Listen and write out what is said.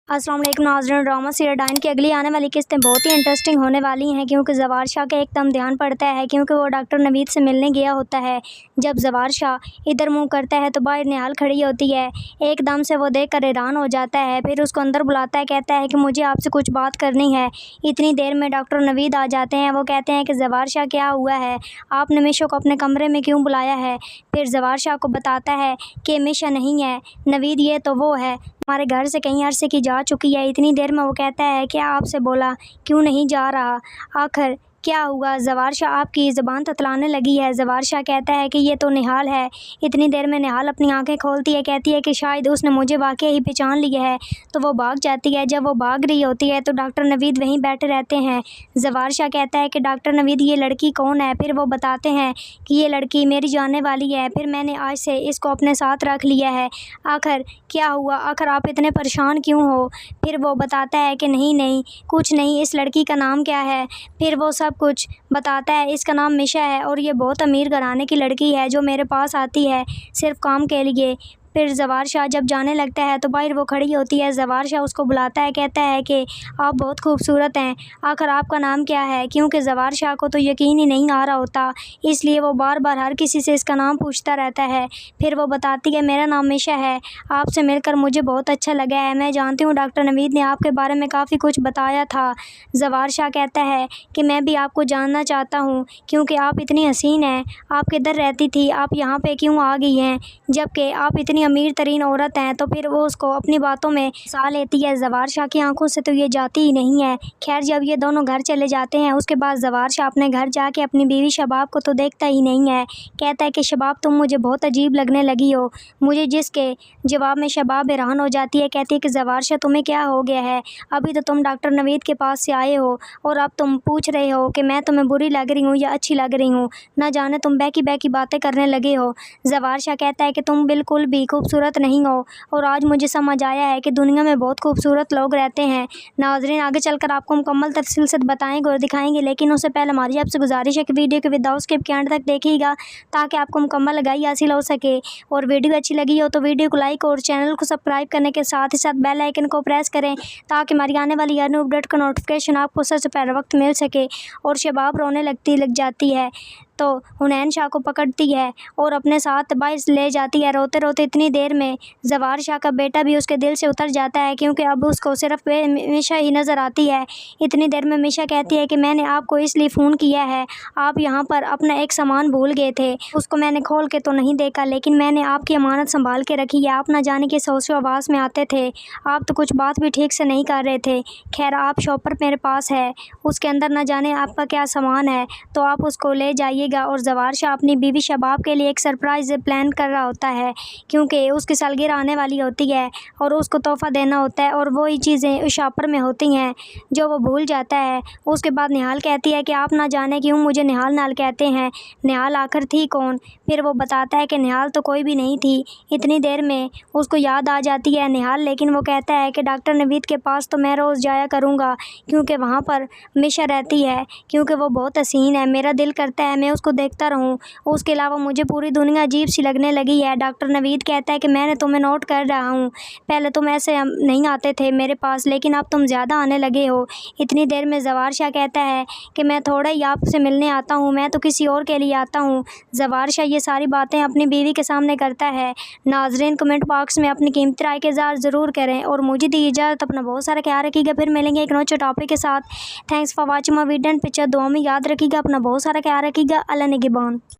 अस्सलाम वालेकुम नाज़रीन। ड्रामा सीरियल डाइन की अगली आने वाली किस्तें बहुत ही इंटरेस्टिंग होने वाली हैं, क्योंकि ज़वार शाह का एकदम ध्यान पड़ता है, क्योंकि वो डॉक्टर नवीद से मिलने गया होता है। जब ज़वार शाह इधर मुंह करता है तो बाहर निहाल खड़ी होती है। एकदम से वो देखकर हैरान हो जाता है, फिर उसको अंदर बुलाता है, कहता है कि मुझे आपसे कुछ बात करनी है। इतनी देर में डॉक्टर नवीद आ जाते हैं। वो कहते हैं कि ज़वार शाह क्या हुआ है, आपने मिशो को अपने कमरे में क्यों बुलाया है। फिर ज़वार शाह को बताता है कि मिशा नहीं है नवीद, ये तो वो है, हमारे घर से कई अरसे की जा चुकी है। इतनी देर में वो कहता है क्या आपसे बोला क्यों नहीं जा रहा, आखिर क्या हुआ। ज़वार शाह आपकी ज़बान ततलाने लगी है। ज़वार शाह कहता है कि ये तो निहाल है। इतनी देर में निहाल अपनी आंखें खोलती है, कहती है कि शायद उसने मुझे वाकई ही पहचान लिया है, तो वो भाग जाती है। जब वो भाग रही होती है तो डॉक्टर नवीद वहीं बैठे रहते हैं। ज़वार शाह कहता है कि डॉक्टर नवीद ये लड़की कौन है। फिर वो बताते हैं कि ये लड़की मेरी जानने वाली है, फिर मैंने आज से इसको अपने साथ रख लिया है। आखिर क्या हुआ, आखिर आप इतने परेशान क्यों हो। फिर वो बताता है कि नहीं नहीं कुछ नहीं, इस लड़की का नाम क्या है। फिर वो सब कुछ बताता है। इसका नाम मिशा है और ये बहुत अमीर घराने की लड़की है जो मेरे पास आती है सिर्फ काम के लिए। फिर ज़वार शाह जब जाने लगता है तो बाहर वो खड़ी होती है। ज़वार शाह उसको बुलाता है, कहता है कि आप बहुत खूबसूरत हैं, आखिर आपका नाम क्या है। क्योंकि ज़वार शाह को तो यकीन ही नहीं आ रहा होता, इसलिए वो बार बार हर किसी से इसका नाम पूछता रहता है। फिर वो बताती है मेरा नाम मिशा है, आपसे मिलकर मुझे बहुत अच्छा लगा है। मैं जानती हूँ डॉक्टर नवीद ने आपके बारे में काफ़ी कुछ बताया था। ज़वार शाह कहता है कि मैं भी आपको जानना चाहता हूँ, क्योंकि आप इतनी हसीन हैं, आप किधर रहती थी, आप यहाँ पे क्यों आ गई हैं, जबकि आप इतनी अमीर तरीन औरत हैं। तो फिर वो उसको अपनी बातों में फंसा लेती है। ज़वार शाह की आंखों से तो ये जाती ही नहीं है। खैर जब ये दोनों घर चले जाते हैं उसके बाद ज़वार शाह अपने घर जाके अपनी बीवी शबाब को तो देखता ही नहीं है। कहता है कि शबाब तुम मुझे बहुत अजीब लगने लगी हो। मुझे जिसके जवाब में शबाब हैरान हो जाती है, कहती है कि ज़वार शाह तुम्हें क्या हो गया है, अभी तो तुम डॉक्टर नवीद के पास से आए हो और अब तुम पूछ रहे हो कि मैं तुम्हें बुरी लग रही हूँ या अच्छी लग रही हूँ, ना जाने तुम बहकी बहकी बातें करने लगे हो। ज़वार शाह कहता है कि तुम बिल्कुल भी खूबसूरत नहीं हो और आज मुझे समझ आया है कि दुनिया में बहुत खूबसूरत लोग रहते हैं। नाज़रीन आगे चलकर आपको मुकम्मल तफसील से बताएंगे और दिखाएंगे, लेकिन उससे पहले हमारी आपसे गुजारिश है कि वीडियो के विदाउट स्किप के एंड तक देखिएगा ताकि आपको मुकम्मल आगाही हासिल हो सके। और वीडियो अच्छी लगी हो तो वीडियो को लाइक और चैनल को सब्सक्राइब करने के साथ ही साथ बेल आइकन को प्रेस करें ताकि हमारी आने वाली हर न्यू अपडेट का नोटिफिकेशन आपको सबसे पहले वक्त मिल सके। और शबाब रोने लग जाती है तो हुनैन शाह को पकड़ती है और अपने साथ बाहर ले जाती है। रोते रोते इतनी देर में ज़वार शाह का बेटा भी उसके दिल से उतर जाता है, क्योंकि अब उसको सिर्फ मिशा ही नज़र आती है। इतनी देर में मिशा कहती है कि मैंने आपको इसलिए फ़ोन किया है, आप यहाँ पर अपना एक सामान भूल गए थे, उसको मैंने खोल के तो नहीं देखा, लेकिन मैंने आपकी अमानत संभाल के रखी है। आप ना जाने के सोचो आवाज़ में आते थे, आप तो कुछ बात भी ठीक से नहीं कर रहे थे। खैर आप शॉपर मेरे पास है, उसके अंदर ना जाने आपका क्या सामान है, तो आप उसको ले जाइए। और ज़वार शाह अपनी बीवी शबाब के लिए एक सरप्राइज़ प्लान कर रहा होता है, क्योंकि उसकी सालगिरह आने वाली होती है और उसको तोहफ़ा देना होता है, और वही चीज़ें उस शॉपर में होती हैं जो वो भूल जाता है। उसके बाद निहाल कहती है कि आप ना जाने क्यों मुझे निहाल नाल कहते हैं, निहाल आखिर थी कौन। फिर वो बताता है कि निहाल तो कोई भी नहीं थी। इतनी देर में उसको याद आ जाती है निहाल, लेकिन वो कहता है कि डॉक्टर नवीद के पास तो मैं रोज़ जाया करूँगा, क्योंकि वहाँ पर मिशा रहती है, क्योंकि वो बहुत हसीन है, मेरा दिल करता है मैं उसको देखता रहूं। उसके अलावा मुझे पूरी दुनिया अजीब सी लगने लगी है। डॉक्टर नवीद कहता है कि मैंने तुम्हें नोट कर रहा हूं, पहले तुम ऐसे नहीं आते थे मेरे पास, लेकिन अब तुम ज़्यादा आने लगे हो। इतनी देर में ज़वार शाह कहता है कि मैं थोड़ा ही आपसे मिलने आता हूं, मैं तो किसी और के लिए आता हूं। ज़वार शाह ये सारी बातें अपनी बीवी के सामने करता है। नाज़रीन कमेंट बॉक्स में अपनी कीमती राय के इज़हार ज़रूर करें और मुझे दी इजाज़त, अपना बहुत सारा ख्याल रखिएगा। फिर मिलेंगे एक नए टॉपिक के साथ। Thanks for watching my video and picture. दुआ में याद रखिएगा, अपना बहुत सारा ख्याल रखिएगा। अल्लाह निगहबान।